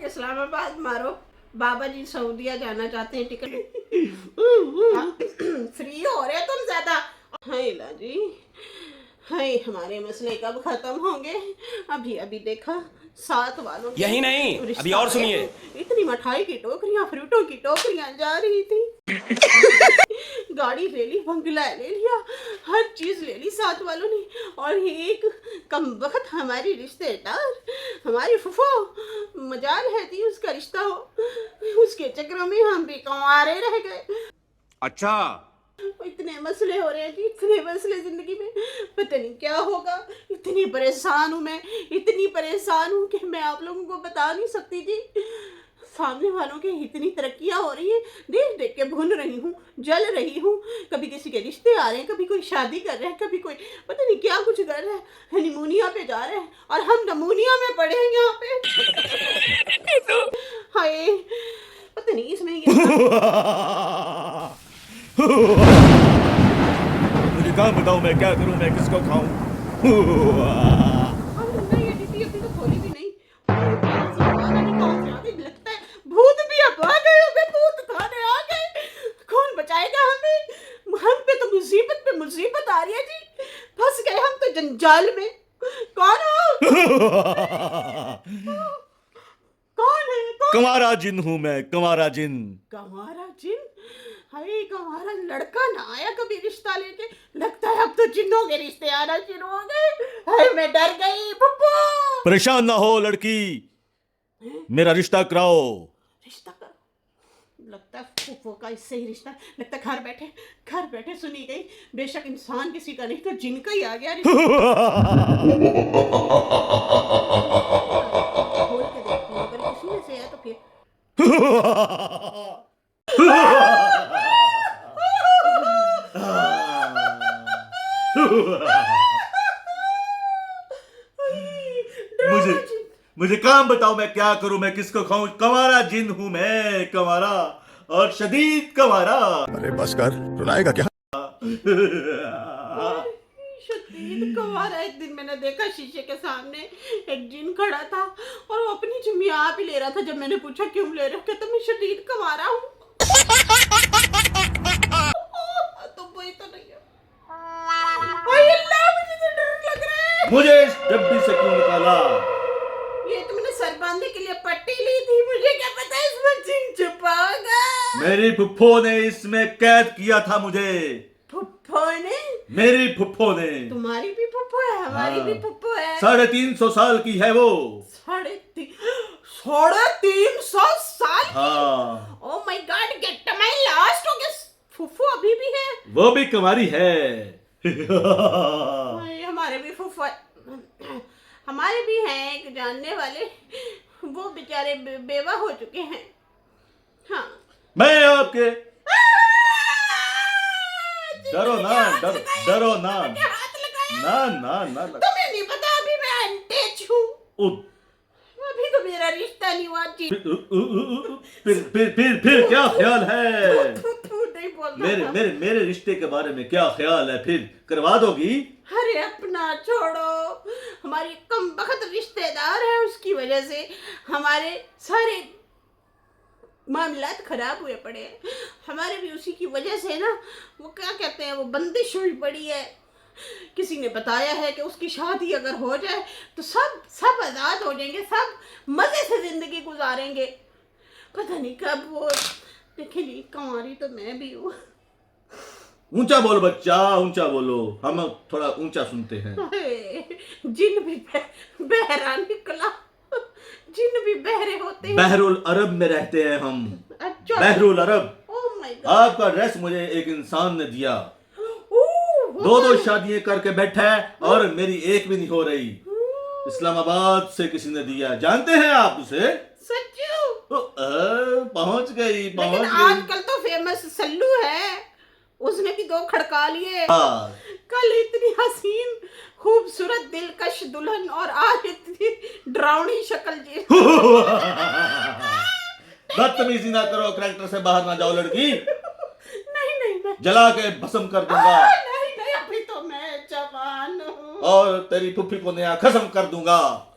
इस्लामाबाद मारो। बाबा जी सऊदीया जाना चाहते हैं, टिकट फ्री हो रहे तुम ज्यादा। हाय ला जी, हाय हमारे मसले कब खत्म होंगे। अभी अभी देखा साथ वालों के यही नहीं, रिश्ता अभी और सुनिए। इतनी मिठाई की टोकरियां, फ्रूटों की टोकरियां जा रही थी। गाड़ी ले ली, बंगला ले लिया, हर चीज ले ली साथ वालों ने। और एक कम वक्त हमारी रिश्तेदार, हमारी फुफो, मजाल है थी उसका रिश्ता हो, उसके चक्रों में हम भी कंवारे रह गए। अच्छा, इतने मसले हो रहे हैं जी, इतने मसले जिंदगी में, पता नहीं क्या होगा। इतनी परेशान हूँ मैं, इतनी परेशान हूँ कि मैं आप लोगों को बता नहीं सकती जी। सामने वालों की इतनी तरक्कियां हो रही है, देख देख के भून रही हूँ, जल रही हूँ। कभी किसी के रिश्ते आ रहे हैं, कभी कोई शादी कर रहे हैं, कभी कोई पता नहीं क्या कुछ कर रहा है, हनीमूनिया पे जा रहे हैं और हम नमूनिया में पड़े हैं यहाँ पे। हाय पता नहीं इसमें मुझे कहाँ बताऊँ मैं क्या करूँ, मैं किसको खाऊं? ये डिब्बी अभी तो खोली भी नहीं। कहाँ से आ गई? लगता है भूत भी अब आ गए होंगे, भूत खाने आ गए। कौन बचाएगा हमें? हम पे तो मुसीबत पे मुसीबत आ रही है जी, फंस गए हम तो जंजाल में। कौन हो? कौन है? कंवारा जिन हूँ मैं, कंवारा जिन। कंवारा जिन? हाय कंवारा लड़का ना आया कभी रिश्ता लेके, लगता है अब तो जिन्नों के रिश्ते आना शुरू हो गए। हाय मैं डर गई पप्पू। परेशान ना हो लड़की, मेरा रिश्ता कराओ। रिश्ता करो? लगता है फूफो का इससे ही रिश्ता, लगता है घर बैठे सुनी गई। बेशक इंसान किसी का नहीं तो जिन का ही आ गया रिश्ता। खोल के देखती हूँ, अगर किसी में से है तो फिर। मुझे मुझे काम बताओ, मैं क्या करूं, मैं किसको खाऊं? कंवारा जिन हूं मैं, कंवारा और शदीद कंवारा। अरे बस कर, रुलाएगा क्या? शदीद कंवारा। एक दिन मैंने देखा शीशे के सामने एक जिन खड़ा था और वो अपनी जिम्मी आप ही ले रहा था। जब मैंने पूछा क्यों ले रहे हो, कहता मैं शदीद कंवारा हूँ। तो वही तो नहीं है। ओए अल्लाह, मुझे तो डर लग रहा है। मुझे इस डब्बी से क्यों निकाला? ये तुमने सर बांधने के लिए पट्टी ली थी, मुझे क्या पता इसमें जिन छुपा होगा। मेरी फुफ्फो ने इसमें कैद किया था मुझे। फुफ्फो ने? मेरी फुफ्फो ने। तुम्हारी भी फुफ्फो है, हमारी भी फुफ्फो है। 350 साल की है वो। 350 साल की? हाँ। ओह my god, get my last. हो गया, फुफ्फो अभी भी है? वो भी कुंवारी है। हमारे भी फुफ्फो हमारे भी हैं एक जानने वाले, वो बेचारे बेवा हो चुके हैं। हाँ मैं आपके डरो ना, डरो ना, हाथ लगाया। ना ना ना ना। तुम्हें नहीं पता अभी मैं अनटच हूँ, अभी तो मेरा रिश्ता नहीं हुआ जी। फिर क्या ख्याल है? नहीं बोलना मेरे था। मेरे मेरे रिश्ते के बारे में क्या ख्याल है? फिर करवा दोगी? अरे अपना छोड़ो, हमारी कम बखत रिश्तेदार है, उसकी वजह से हमारे सारे मामलात खराब हुए पड़े हैं। हमारे भी उसी की वजह से ना, वो क्या कहते हैं, वो बंदिश हुई पड़ी है। किसी ने बताया है कि उसकी शादी अगर हो जाए तो सब आजाद हो जाएंगे, सब मजे से जिंदगी गुजारेंगे। पता नहीं कब वो देखेंगे। कंवारी तो मैं भी हूँ। ऊंचा बोलो बच्चा, ऊंचा बोलो, हम थोड़ा ऊंचा सुनते हैं। जिन भी बहरा निकला, जिन भी बहरे होते हैं। बहरुल अरब में रहते हैं हम। अच्छा, बहरुल अरब। Oh my god. आपका ड्रेस मुझे एक इंसान ने दिया। 2 शादियां करके बैठा है और मेरी एक भी नहीं हो रही। इस्लामाबाद से किसी ने दिया, जानते हैं आप उसे? सच्चू? पहुंच गई। लेकिन आजकल तो फेमस सल्लू है, उसने भी 2 खड़का लिए। कल इतनी हसीन खूबसूरत दिलकश दुल्हन और आज इतनी डरावनी शक्ल जी। बदतमीजी ना करो, करैक्टर से बाहर ना जाओ लड़की। नहीं मैं जला के भस्म कर दूंगा। नहीं अभी तो मैं जवान हूँ। और तेरी फुफ्फी को नया खत्म कर दूंगा।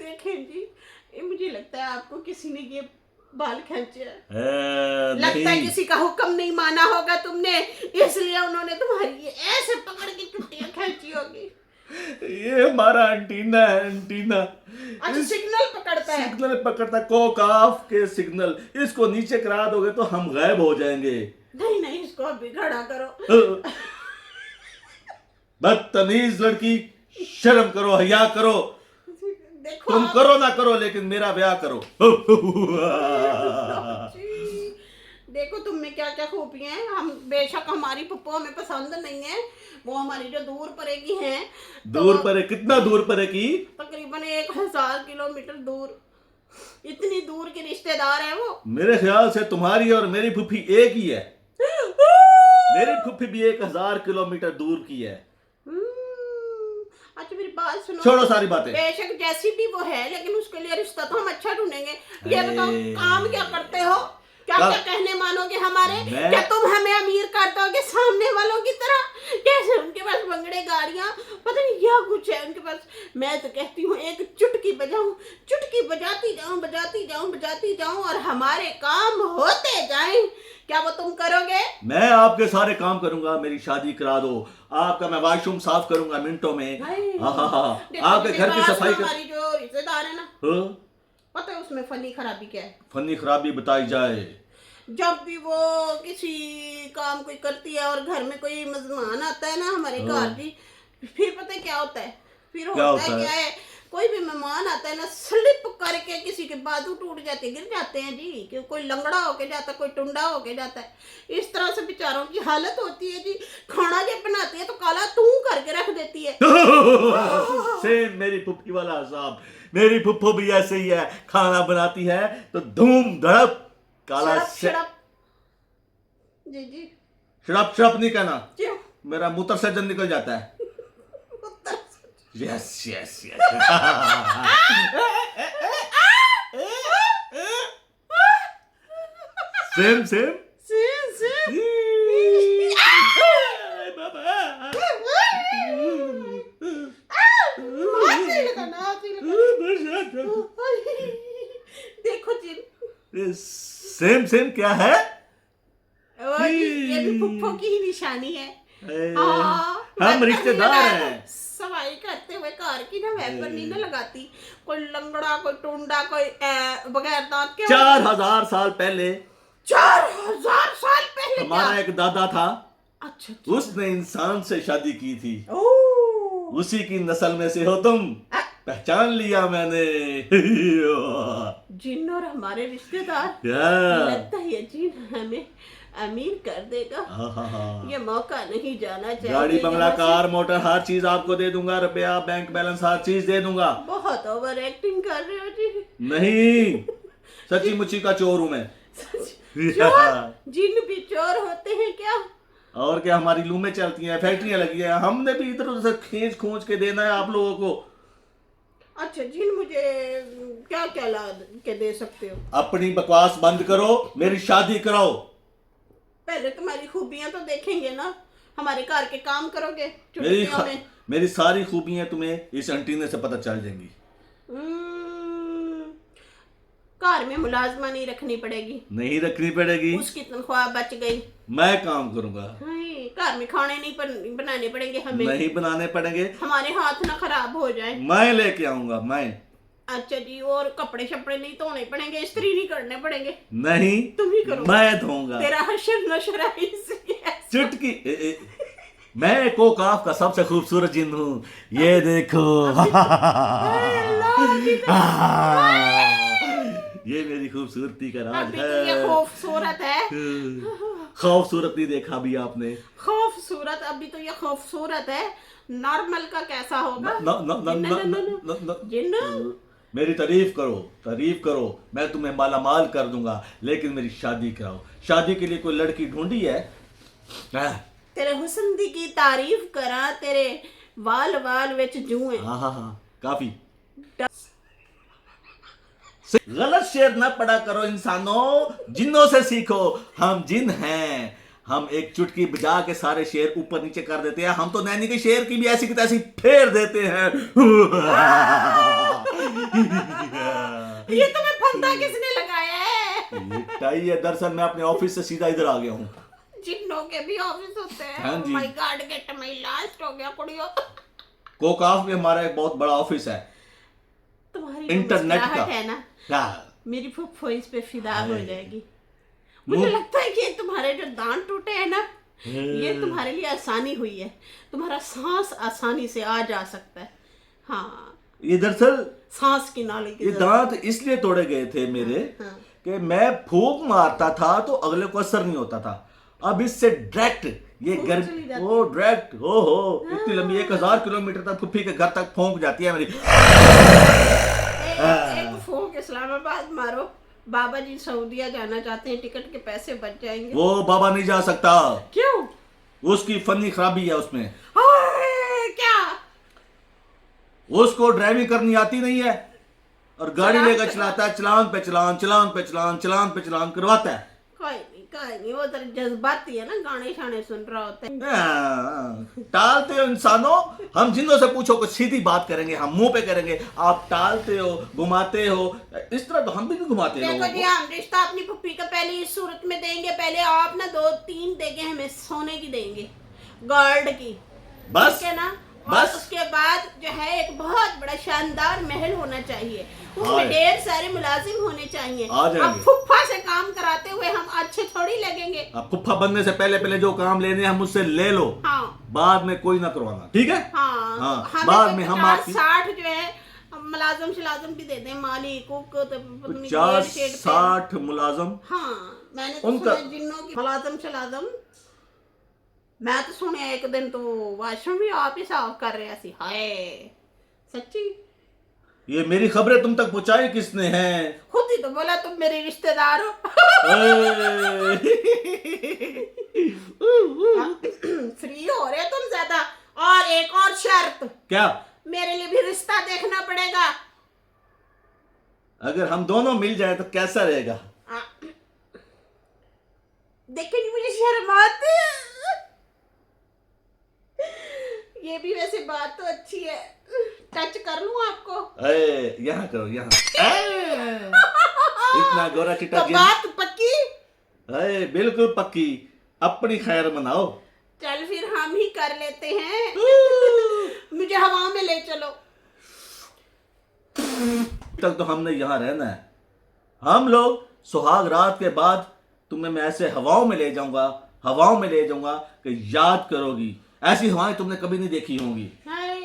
देखें जी, आपको किसी ने ये बाल खींचे हैं। नहीं। लगता है किसी का हुक्म नहीं माना होगा तुमने, इसलिए उन्होंने तुम्हारी ये ऐसे पकड़ के चुट्टियां खींची होगी। ये हमारा एंटीना है, एंटीना। अच्छा, सिग्नल पकड़ता है। सिग्नल पकड़ता है, कोकाफ के सिग्नल। इसको नीचे करा दोगे तो हम गायब हो जाएंगे। नहीं नहीं, इसको अभी खड़ा करो। बदतमीज लड़की, शर्म करो, हया करो। देखो तुम करो ना करो, लेकिन मेरा ब्याह करो। देखो तुम में क्या क्या खूबियां हैं। हम बेशक हमारी पप्पो हमें पसंद नहीं है, वो हमारी जो दूर पड़ेगी हैं। दूर परे, कितना दूर परे की? तकरीबन 1000 किलोमीटर दूर, इतनी दूर के रिश्तेदार हैं वो। मेरे ख्याल से तुम्हारी और मेरी फुफी एक ही है। मेरी फुफी भी 1000 किलोमीटर दूर की है। अच्छा, मेरी बात सुनो। छोड़ो सारी बातें। बेशक जैसी भी वो है, लेकिन उसके लिए रिश्ता तो हम अच्छा ढूंढेंगे। ये बताओ, काम क्या करते हो? क्या क्या कहने मानोगे हमारे? क्या तुम हमें अमीर कर दोगे सामने वालों की तरह? कैसे उनके पास बंगड़े, गाड़ियां, पता नहीं क्या कुछ है उनके पास। मैं तो कहती हूँ एक चुटकी बजाऊं, चुटकी बजाती जाऊं, बजाती जाऊं, बजाती जाऊं, और हमारे काम होते जाएं। क्या वो तुम करोगे? मैं आपके सारे काम करूंगा, मेरी शादी करा दो। आपका मैं वॉशरूम साफ करूंगा मिनटों में। आपके घर की सफाई कर। हमारी जो रिश्तेदार है ना, पता है उसमें फनी खराबी क्या है? फनी खराबी बताई जाए। जब भी वो किसी काम कोई करती है और घर में कोई मेहमान आता है ना हमारे घर जी, फिर पता है क्या होता है? फिर होता है क्या है, कोई भी मेहमान आता है ना, स्लिप करके किसी के बाजू टूट जाते, गिर जाते हैं जी। कि कोई लंगड़ा होके जाता है, कोई टुंडा होके जाता है। इस तरह से बेचारों की हालत होती है जी। खाना जब बनाती है तो काला तू करके रख देती है। सेम मेरी फुफ्फी वाला हिसाब। मेरी फुफ्फो भी ऐसे ही है, खाना बनाती है तो धूम धड़प काला शड़प। जी जी, शड़प शड़प नहीं कहना, क्यों? मेरा मूत्र सज्जन निकल जाता है। Yes yes yes. Same same same. देखो जी, सेम सेम क्या है? ये भी फुफ्फो की ही निशानी है। हम रिश्तेदार हैं। सफाई करते हुए कार की ना वैपर नहीं ना लगाती। कोई लंगड़ा, कोई टुंडा, कोई बगैर दांत के। 4000 साल पहले, 4000 साल पहले हमारा एक दादा था। अच्छा, उसने इंसान से शादी की थी। ओह, उसी की नस्ल में से हो तुम। पहचान लिया मैंने। जिन और हमारे रिश्तेदार। लगता है ये जिन हमें अमीर कर देगा। ये मौका नहीं जाना चाहिए। गाड़ी, बंगला, कार, मोटर, हर चीज आपको दे दूंगा। रुपया, बैंक बैलेंस, हर चीज दे दूंगा। बहुत ओवर एक्टिंग कर रहे हो जी। नहीं, सच्ची मुच्ची का चोर हूं मैं। चोर? जिन भी चोर होते हैं क्या? और क्या, हमारी लूमें चलती हैं, फैक्ट्रियां लगी हैं। हमने भी इधर उधर खींच खूंच के देना है आप लोगों को। अच्छा, जिन मुझे क्या क्या ला के दे सकते हो? अपनी बकवास बंद करो, मेरी शादी कराओ। पहले तुम्हारी खूबियां तो देखेंगे ना। हमारे घर के काम करोगे छुट्टियों में। मेरी सारी खूबियां तुम्हें इस एंटीने से पता चल जाएंगी। घर में मुलाजमा नहीं रखनी पड़ेगी। नहीं रखनी पड़ेगी, उसकी तनख्वाह बच गई। मैं काम करूंगा। घर में खाने नहीं बनाने पड़ेंगे हमें। नहीं बनाने पड़ेंगे, हमारे हाथ ना खराब हो जाए। मैं लेके आऊंगा, मैं। अच्छा जी, और कपड़े शपड़े नहीं धोने पड़ेंगे, इस्त्री नहीं करने पड़ेंगे? नहीं, तुम ही करो। मैं धोऊंगा। तेरा हशर नशर है इसलिए। चुटकी मैं कोकाफ का सबसे खूबसूरत जिन हूँ। ये देखो। ये मेरी खूबसूरती का राज है। ये खूबसूरत है। खूबसूरत नहीं देखा भी आपने? खूबसूरत, अभी तो ये खूबसूरत है। नॉर्मल का कैसा होगा? जिन्न मेरी तारीफ करो, मैं तुम्हें मालामाल कर दूंगा, लेकिन मेरी शादी कराओ। शादी के लिए कोई लड़की ढूंढी है? तेरे हुस्न दी की तारीफ करा, तेरे वाल वाल विच जूं है। हाँ, काफी। गलत शेर न पढ़ा करो इंसानों, जिन्नों से सीखो। हम जिन हैं, हम एक चुटकी बजा के सारे शेर ऊपर नीचे कर देते हैं। हम तो नैनी के शेर की भी ऐसी की तैसी फेर देते हैं। ये तुम्हें फंदा किसने लगाया है? ये टाई है, दरअसल मैं अपने ऑफिस से सीधा इधर आ गया हूँ। जिन्नों के भी ऑफिस होते हैं। हाँ जी। My god, get my last हो गया कुड़ियों। कोकाफ में हमारा एक बहुत बड़ा ऑफिस है तुम्हारी इंटरनेट का। मुस्कुराहट है ना, हाँ। मेरी फुफ्फो इस पे फिदा हो हाय। जाएगी। मुझे लगता है कि तुम्हारे जो दांत टूटे हैं ना, ये तुम्हारे लिए आसानी हुई है। तुम्हारा सांस आसानी से आ जा सकता है। हाँ, ये दरअसल सांस की नाली की ये जरूरत- दांत इसलिए तोड़े गए थे मेरे हाँ। कि मैं फूंक मारता था तो अगले को असर नहीं होता था। अब इससे डायरेक्ट ये फूंक घर चली जाती ओ डायरेक्ट हो इतनी लंबी 1000 किलोमीटर तक फुफ्फी के घर तक फूंक जाती है मेरी। एक फूंक इस्लामाबाद मारो। बाबा जी सऊदीया जाना चाहते हैं, टिकट के पैसे बच जाएंगे। वो बाबा नहीं जा सकता, क्यों? उसकी फनी खराबी है उसमें। क्या? उसको ड्राइविंग करनी आती नहीं है और गाड़ी चलान लेकर पे- चलाता है, चलान पे चलान, चलान पे चलान, चलान पे चलान करवाता है। कोई नहीं, वो तो जज्बाती है ना, गाने शाने सुन रहा होता है। टालते हो इंसानों, हम जिन्नों से पूछो कुछ सीधी बात करेंगे, हम मुंह पे करेंगे, आप टालते हो, घुमाते हो। इस तरह तो हम भी नहीं घुमाते देखो लोगों जी, को। हम रिश्ता अपनी पुप्पी का पहले इस सूरत में देंगे। पहले आप ना 2-3 देंगे, हमें सोने की देंगे, गोल्ड की, बस ठीक है ना। और बस। उसके बाद जो है एक बहुत बड़ा शानदार महल होना चाहिए, हाँ। उसमें ढेर सारे मुलाजिम होने चाहिए। आ जाएंगे। अब फुफ्फा से काम कराते हुए हम अच्छे थोड़ी लगेंगे। अब फुफ्फा बनने से पहले पहले जो काम लेने हैं मुझसे ले लो, हाँ बाद में कोई ना करवाना, ठीक है? हाँ, हाँ, हमें बाद तो में हम 50-60 जो है मुलाजम शलाजम भी दे दें, माली कुक तो पत्नी की डेढ़ शेड पे। 50-60 मुलाजम। हाँ, मैंने तो उनका- सुना जिन्नों की मुलाजम शलाजम। मैं तो सुने एक दिन तो वाशरूम भी आप ही साफ कर रहे सी। हाय, सच्ची? ये मेरी खबरें तुम तक पहुंचाई किसने हैं? खुद ही तो बोला तुम मेरे रिश्तेदार हो। फ्री हो रहे तुम ज्यादा। और एक और शर्त, क्या? मेरे लिए भी रिश्ता देखना पड़ेगा। अगर हम दोनों मिल जाए तो कैसा रहेगा? देखने की मुझे शर्म आती है। ये भी वैसे बात तो अच्छी है। टच कर लूं आपको? अरे यहाँ करो, यहाँ। इतना गोरा चिट्टा तो बात पक्की? अरे बिल्कुल पक्की, अपनी खैर मनाओ। चल फिर हम ही कर लेते हैं। मुझे हवा में ले चलो। तक तो हमने यहाँ रहना है। हम लोग सुहाग रात के बाद तुम्हें मैं ऐसे हवाओं में ले जाऊंगा, हवाओं में ले जाऊंगा कि याद करोगी। ऐसी हवाएं तुमने कभी नहीं देखी होंगी। हाय।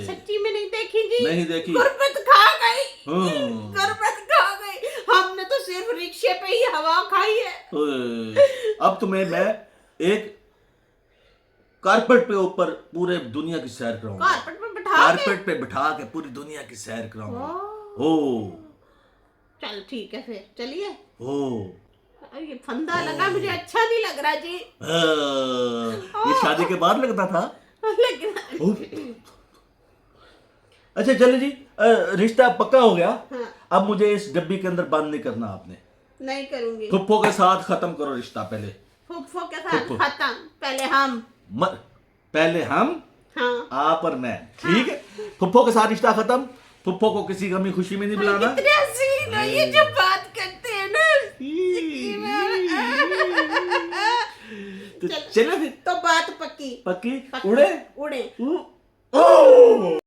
सच्ची में नहीं देखी जी। नहीं देखी। गुर्बत खा गई। हम्म। गुर्बत खा गई। हमने तो सिर्फ रिक्शे पे ही हवा खाई है। अब तुम्हें मैं एक कारपेट पे ऊपर पूरे दुनिया की सैर कराऊंगा। कारपेट पे बिठा के? कारपेट पे बिठा के पूरी दुनिया की सैर कराऊंगा। हो चल ठीक है फिर चलिए। हो ये फंदा लगा, मुझे अच्छा नहीं लग रहा जी। ये शादी के बाद लगता था। लग रहा ओह। अच्छा चलो जी, रिश्ता पक्का हो गया। हाँ। अब मुझे इस डब्बी के अंदर बंद नहीं करना आपने। नहीं करूंगी। फुप्पो के साथ खत्म करो रिश्ता पहले। फुफ्फो के साथ फुफ्फो। खत्म। पहले हम हाँ। आप और मैं, ठीक है? फुप्पो के साथ रिश्ता खत्म। फुप्पो को किसी गमी खुशी में नहीं बुलाना। कितने हसीन हो ये जो बात करते हैं ना। तो चलो फिर तो बात पक्की। पक्की। पक्की। उड़े उड़े। ओह